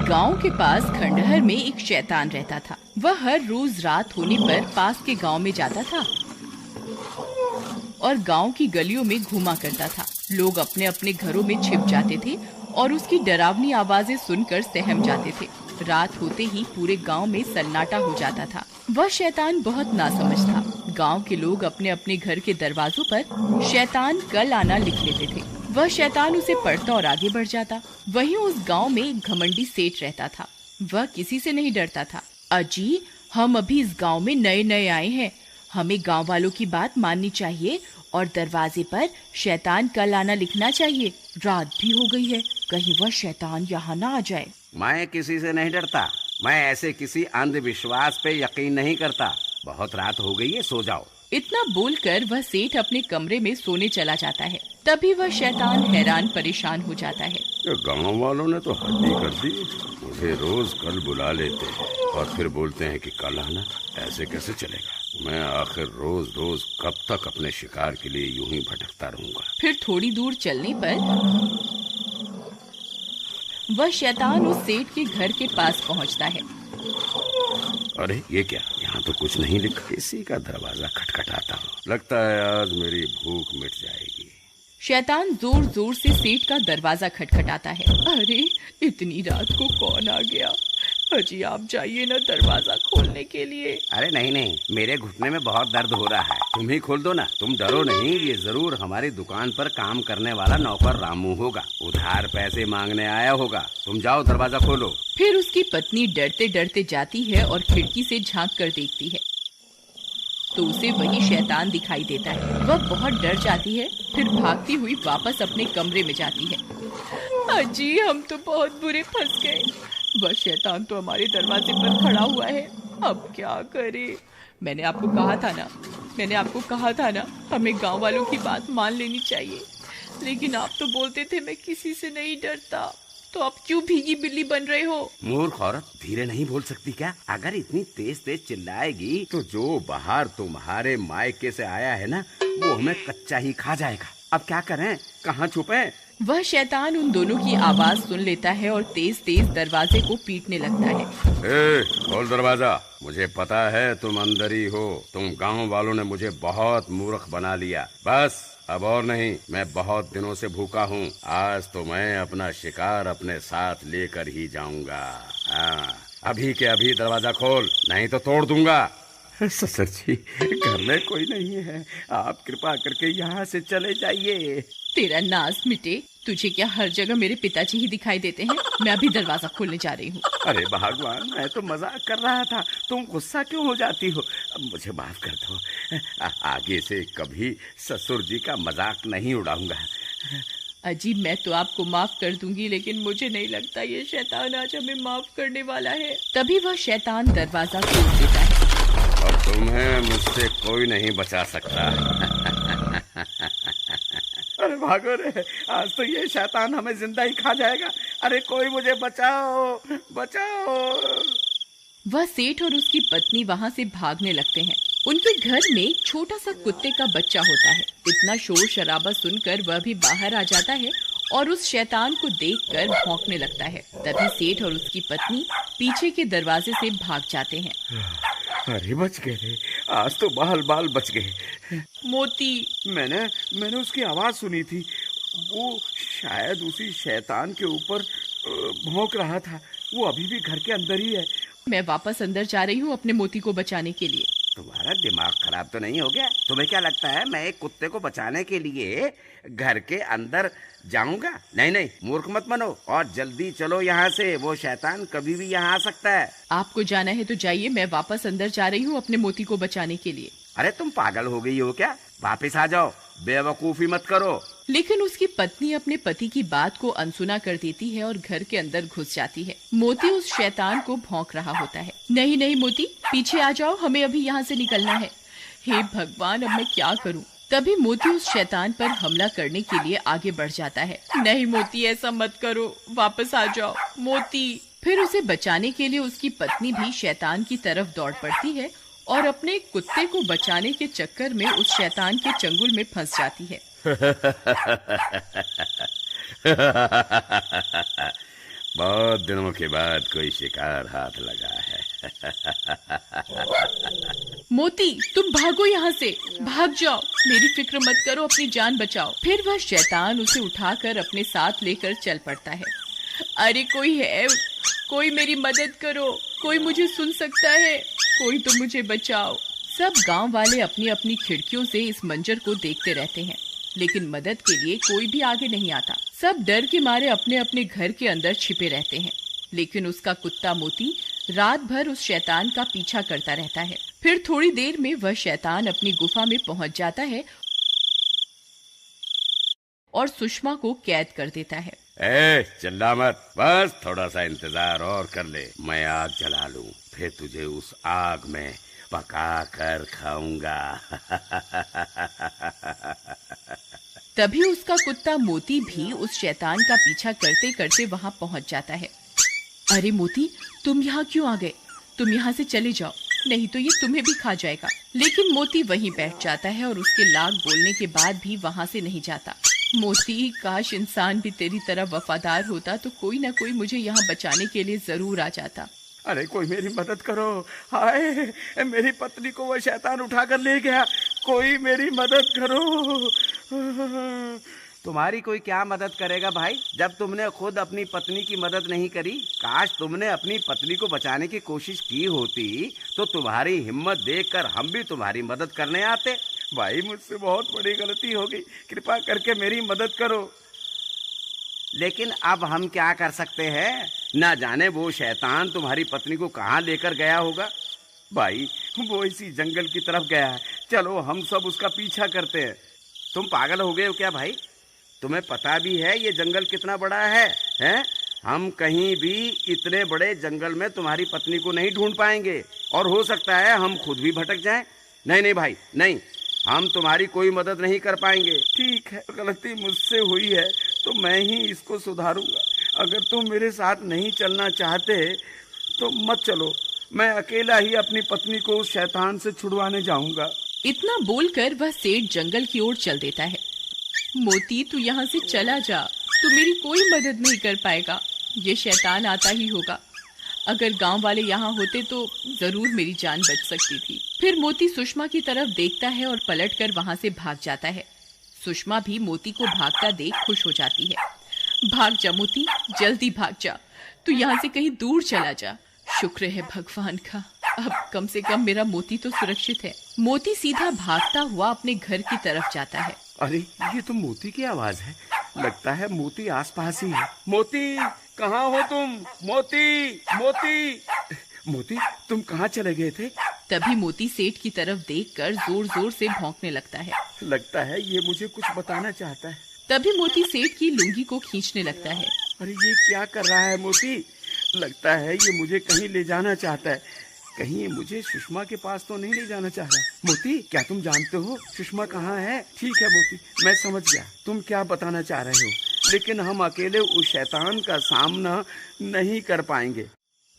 गांव के पास खंडहर में एक शैतान रहता था। वह हर रोज रात होने पर पास के गांव में जाता था और गांव की गलियों में घूमा करता था। लोग अपने अपने घरों में छिप जाते थे और उसकी डरावनी आवाजें सुनकर सहम जाते थे। रात होते ही पूरे गांव में सन्नाटा हो जाता था। वह शैतान बहुत नासमझ था। गांव के लोग अपने अपने घर के दरवाजों पर शैतान कल आना लिख लेते थे। वह शैतान उसे पढ़ता और आगे बढ़ जाता। वहीं उस गांव में एक घमंडी सेठ रहता था। वह किसी से नहीं डरता था। अजी, हम अभी इस गांव में नए नए आए हैं, हमें गांव वालों की बात माननी चाहिए और दरवाजे पर शैतान कल आना लिखना चाहिए। रात भी हो गई है, कहीं वह शैतान यहाँ ना आ जाए। मैं किसी से नहीं डरता। मैं ऐसे किसी अंधविश्वास पे यकीन नहीं करता। बहुत रात हो गई है, सो जाओ। इतना बोलकर वह सेठ अपने कमरे में सोने चला जाता है। तभी वह शैतान हैरान परेशान हो जाता है। गांव वालों ने तो हद ही कर दी। मुझे रोज कल बुला लेते हैं और फिर बोलते हैं कि कल आना। ऐसे कैसे चलेगा? मैं आखिर रोज रोज कब तक अपने शिकार के लिए यूं ही भटकता रहूंगा। फिर थोड़ी दूर चलने पर वह शैतान उस सेठ के घर के पास पहुंचता है। अरे ये क्या, यहाँ तो कुछ नहीं लिखा। किसी का दरवाजा खटखटाता हूँ। लगता है आज मेरी भूख मिट जाएगी। शैतान जोर जोर से सेठ का दरवाजा खटखटाता है। अरे, इतनी रात को कौन आ गया? अजी, आप जाइए ना दरवाजा खोलने के लिए। अरे नहीं नहीं, मेरे घुटने में बहुत दर्द हो रहा है, तुम ही खोल दो ना। तुम डरो नहीं, ये जरूर हमारी दुकान पर काम करने वाला नौकर रामू होगा। उधार पैसे मांगने आया होगा। तुम जाओ, दरवाजा खोलो। फिर उसकी पत्नी डरते डरते जाती है और खिड़की से झांक कर देखती है तो उसे वही शैतान दिखाई देता है। वह बहुत डर जाती है, फिर भागती हुई वापस अपने कमरे में जाती है। अजी, हम तो बहुत बुरे फंस गए। वह शैतान तो हमारे दरवाजे पर खड़ा हुआ है, अब क्या करें? मैंने आपको कहा था ना, हमें गांव वालों की बात मान लेनी चाहिए। लेकिन आप तो बोलते थे मैं किसी से नहीं डरता, तो आप क्यों भीगी बिल्ली बन रहे हो? मूर्ख औरत, धीरे नहीं बोल सकती क्या? अगर इतनी तेज तेज चिल्लाएगी तो जो बाहर तुम्हारे मायके से आया है ना, वो हमें कच्चा ही खा जाएगा। अब क्या करें, कहाँ छुपे? वह शैतान उन दोनों की आवाज सुन लेता है और तेज तेज दरवाजे को पीटने लगता है। खोल दरवाजा। मुझे पता है तुम अंदर ही हो। तुम गांव वालों ने मुझे बहुत मूर्ख बना लिया। बस अब और नहीं, मैं बहुत दिनों से भूखा हूँ। आज तो मैं अपना शिकार अपने साथ लेकर ही जाऊंगा। हाँ, अभी के अभी दरवाजा खोल, नहीं तो तोड़ दूंगा। ससुर जी, घर में कोई नहीं है, आप कृपा करके यहाँ से चले जाइए। तेरा नाज मिटे, तुझे क्या हर जगह मेरे पिताजी ही दिखाई देते हैं? मैं अभी दरवाजा खोलने जा रही हूँ। अरे भगवान, मैं तो मजाक कर रहा था, तुम गुस्सा क्यों हो जाती हो? मुझे माफ कर दो। आगे से कभी ससुर जी का मजाक नहीं उड़ाऊंगा। अजी, मैं तो आपको माफ कर दूंगी, लेकिन मुझे नहीं लगता ये शैतान आज हमें माफ करने वाला है। तभी वह शैतान दरवाजा खोल देता है। और तुम्हें मुझसे कोई नहीं बचा सकता। अरे भागो रे, आज तो ये शैतान हमें जिंदा ही खा जाएगा। अरे कोई मुझे बचाओ, बचाओ। वह सेठ और उसकी पत्नी वहाँ से भागने लगते हैं। उनके घर में छोटा सा कुत्ते का बच्चा होता है। इतना शोर शराबा सुनकर वह भी बाहर आ जाता है और उस शैतान को देखकर भौंकने लगता है। तभी सेठ और उसकी पत्नी पीछे के दरवाजे से भाग जाते हैं। अरे बच गए, आज तो बाल बाल बच गए। मोती, मैंने उसकी आवाज सुनी थी। वो शायद उसी शैतान के ऊपर भौंक रहा था। वो अभी भी घर के अंदर ही है। मैं वापस अंदर जा रही हूँ अपने मोती को बचाने के लिए। तुम्हारा दिमाग खराब तो नहीं हो गया? तुम्हें क्या लगता है मैं एक कुत्ते को बचाने के लिए घर के अंदर जाऊंगा? नहीं नहीं, मूर्ख मत बनो और जल्दी चलो यहाँ से। वो शैतान कभी भी यहाँ आ सकता है। आपको जाना है तो जाइए, मैं वापस अंदर जा रही हूँ अपने मोती को बचाने के लिए। अरे तुम पागल हो गई हो क्या? वापस आ जाओ, बेवकूफी मत करो। लेकिन उसकी पत्नी अपने पति की बात को अनसुना कर देती है और घर के अंदर घुस जाती है। मोती उस शैतान को भौंक रहा होता है। नहीं नहीं मोती, पीछे आ जाओ, हमें अभी यहाँ से निकलना है। हे भगवान, अब मैं क्या करूँ? तभी मोती उस शैतान पर हमला करने के लिए आगे बढ़ जाता है। नहीं मोती, ऐसा मत करो, वापस आ जाओ मोती। फिर उसे बचाने के लिए उसकी पत्नी भी शैतान की तरफ दौड़ पड़ती है और अपने कुत्ते को बचाने के चक्कर में उस शैतान के चंगुल में फंस जाती है। बहुत दिनों के बाद कोई शिकार हाथ लगा है। मोती, तुम भागो यहाँ से, भाग जाओ, मेरी फिक्र मत करो, अपनी जान बचाओ। फिर वह शैतान उसे उठाकर अपने साथ लेकर चल पड़ता है। अरे कोई है, कोई मेरी मदद करो, कोई मुझे सुन सकता है, कोई तो मुझे बचाओ। सब गांव वाले अपनी अपनी खिड़कियों से इस मंजर को देखते रहते हैं, लेकिन मदद के लिए कोई भी आगे नहीं आता। सब डर के मारे अपने अपने घर के अंदर छिपे रहते हैं। लेकिन उसका कुत्ता मोती रात भर उस शैतान का पीछा करता रहता है। फिर थोड़ी देर में वह शैतान अपनी गुफा में पहुंच जाता है और सुषमा को कैद कर देता है। चिल्ला मत, बस थोड़ा सा इंतजार और कर ले। मैं आग जला लूं, फिर तुझे उस आग में पका कर खाऊंगा। तभी उसका कुत्ता मोती भी उस शैतान का पीछा करते करते वहां पहुंच जाता है। अरे मोती, तुम यहाँ क्यों आ गए? तुम यहाँ से चले जाओ, नहीं तो ये तुम्हें भी खा जाएगा। लेकिन मोती वहीं बैठ जाता है और उसके लाख बोलने के बाद भी वहाँ से नहीं जाता। मोती, काश इंसान भी तेरी तरह वफादार होता तो कोई ना कोई मुझे यहाँ बचाने के लिए जरूर आ जाता। अरे कोई मेरी मदद करो, हाय मेरी पत्नी को वो शैतान उठा कर ले गया, कोई मेरी मदद करो। तुम्हारी कोई क्या मदद करेगा भाई, जब तुमने खुद अपनी पत्नी की मदद नहीं करी। काश तुमने अपनी पत्नी को बचाने की कोशिश की होती तो तुम्हारी हिम्मत देखकर हम भी तुम्हारी मदद करने आते। भाई मुझसे बहुत बड़ी गलती हो गई, कृपा करके मेरी मदद करो। लेकिन अब हम क्या कर सकते हैं, ना जाने वो शैतान तुम्हारी पत्नी को कहाँ लेकर गया होगा। भाई वो इसी जंगल की तरफ गया है, चलो हम सब उसका पीछा करते हैं। तुम पागल हो गए हो क्या भाई? तुम्हें पता भी है ये जंगल कितना बड़ा है, हैं? हम कहीं भी इतने बड़े जंगल में तुम्हारी पत्नी को नहीं ढूंढ पाएंगे और हो सकता है हम खुद भी भटक जाएं। नहीं नहीं भाई नहीं, हम तुम्हारी कोई मदद नहीं कर पाएंगे। ठीक है, गलती मुझसे हुई है तो मैं ही इसको सुधारूंगा। अगर तुम मेरे साथ नहीं चलना चाहते तो मत चलो, मैं अकेला ही अपनी पत्नी को उस शैतान से छुड़वाने जाऊंगा। इतना बोलकर वह सेठ जंगल की ओर चल देता है। मोती, तू यहाँ से चला जा, तू मेरी कोई मदद नहीं कर पाएगा, ये शैतान आता ही होगा। अगर गांव वाले यहाँ होते तो जरूर मेरी जान बच सकती थी। फिर मोती सुषमा की तरफ देखता है और पलटकर वहाँ से भाग जाता है। सुषमा भी मोती को भागता देख खुश हो जाती है। भाग जा मोती, जल्दी भाग जा, तू यहाँ से कहीं दूर चला जा। शुक्र है भगवान का, अब कम से कम मेरा मोती तो सुरक्षित है। मोती सीधा भागता हुआ अपने घर की तरफ जाता है। अरे ये तो मोती की आवाज है, लगता है मोती आसपास ही है। मोती, कहाँ हो तुम? मोती, मोती, मोती, तुम कहाँ चले गए थे? तभी मोती सेठ की तरफ देखकर जोर जोर से भौंकने लगता है। लगता है ये मुझे कुछ बताना चाहता है। तभी मोती सेठ की लुंगी को खींचने लगता है। अरे ये क्या कर रहा है मोती? लगता है ये मुझे कहीं ले जाना चाहता है। कहीं ये मुझे सुषमा के पास तो नहीं ले जाना चाह रहा। मोती, क्या तुम जानते हो सुषमा कहाँ है? ठीक है मोती, मैं समझ गया तुम क्या बताना चाह रहे हो, लेकिन हम अकेले उस शैतान का सामना नहीं कर पाएंगे।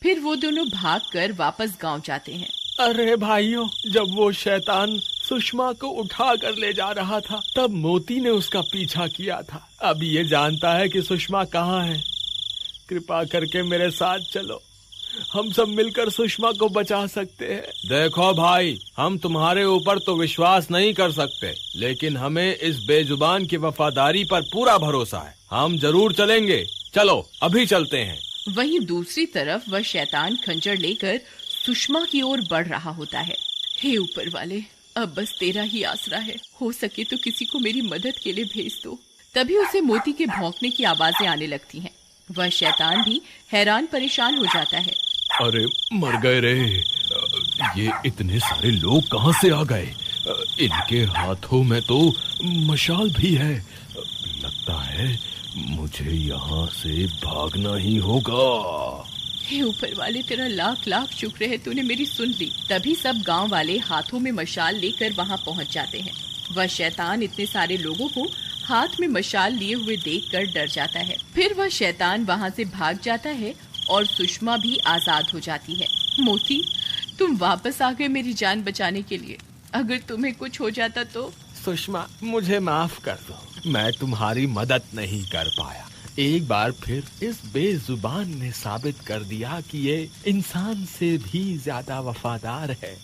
फिर वो दोनों भागकर वापस गांव जाते हैं। अरे भाइयों, जब वो शैतान सुषमा को उठा कर ले जा रहा था तब मोती ने उसका पीछा किया था। अब ये जानता है कि सुषमा कहाँ है। कृपा करके मेरे साथ चलो, हम सब मिलकर सुषमा को बचा सकते हैं। देखो भाई, हम तुम्हारे ऊपर तो विश्वास नहीं कर सकते, लेकिन हमें इस बेजुबान की वफादारी पर पूरा भरोसा है। हम जरूर चलेंगे, चलो अभी चलते हैं। वहीं दूसरी तरफ वह शैतान खंजर लेकर सुषमा की ओर बढ़ रहा होता है। हे ऊपर वाले, अब बस तेरा ही आसरा है, हो सके तो किसी को मेरी मदद के लिए भेज दो। तभी उसे मोती के भौंकने की आवाजें आने लगती हैं। वह शैतान भी हैरान परेशान हो जाता है। अरे मर गए रे, ये इतने सारे लोग कहाँ से आ गए? इनके हाथों में तो मशाल भी है। लगता है मुझे यहाँ से भागना ही होगा। हे ऊपर वाले, तेरा लाख लाख शुक्र है, तूने मेरी सुन ली। तभी सब गांव वाले हाथों में मशाल लेकर वहां पहुंच जाते हैं। वह शैतान इतने सारे लोगों को हाथ में मशाल लिए हुए देखकर डर जाता है। फिर वह शैतान वहां से भाग जाता है और सुषमा भी आजाद हो जाती है। मोती, तुम वापस आ गए मेरी जान बचाने के लिए। अगर तुम्हें कुछ हो जाता तो? सुषमा, मुझे माफ कर दो, मैं तुम्हारी मदद नहीं कर पाया। एक बार फिर इस बेजुबान ने साबित कर दिया कि ये इंसान से भी ज्यादा वफादार है।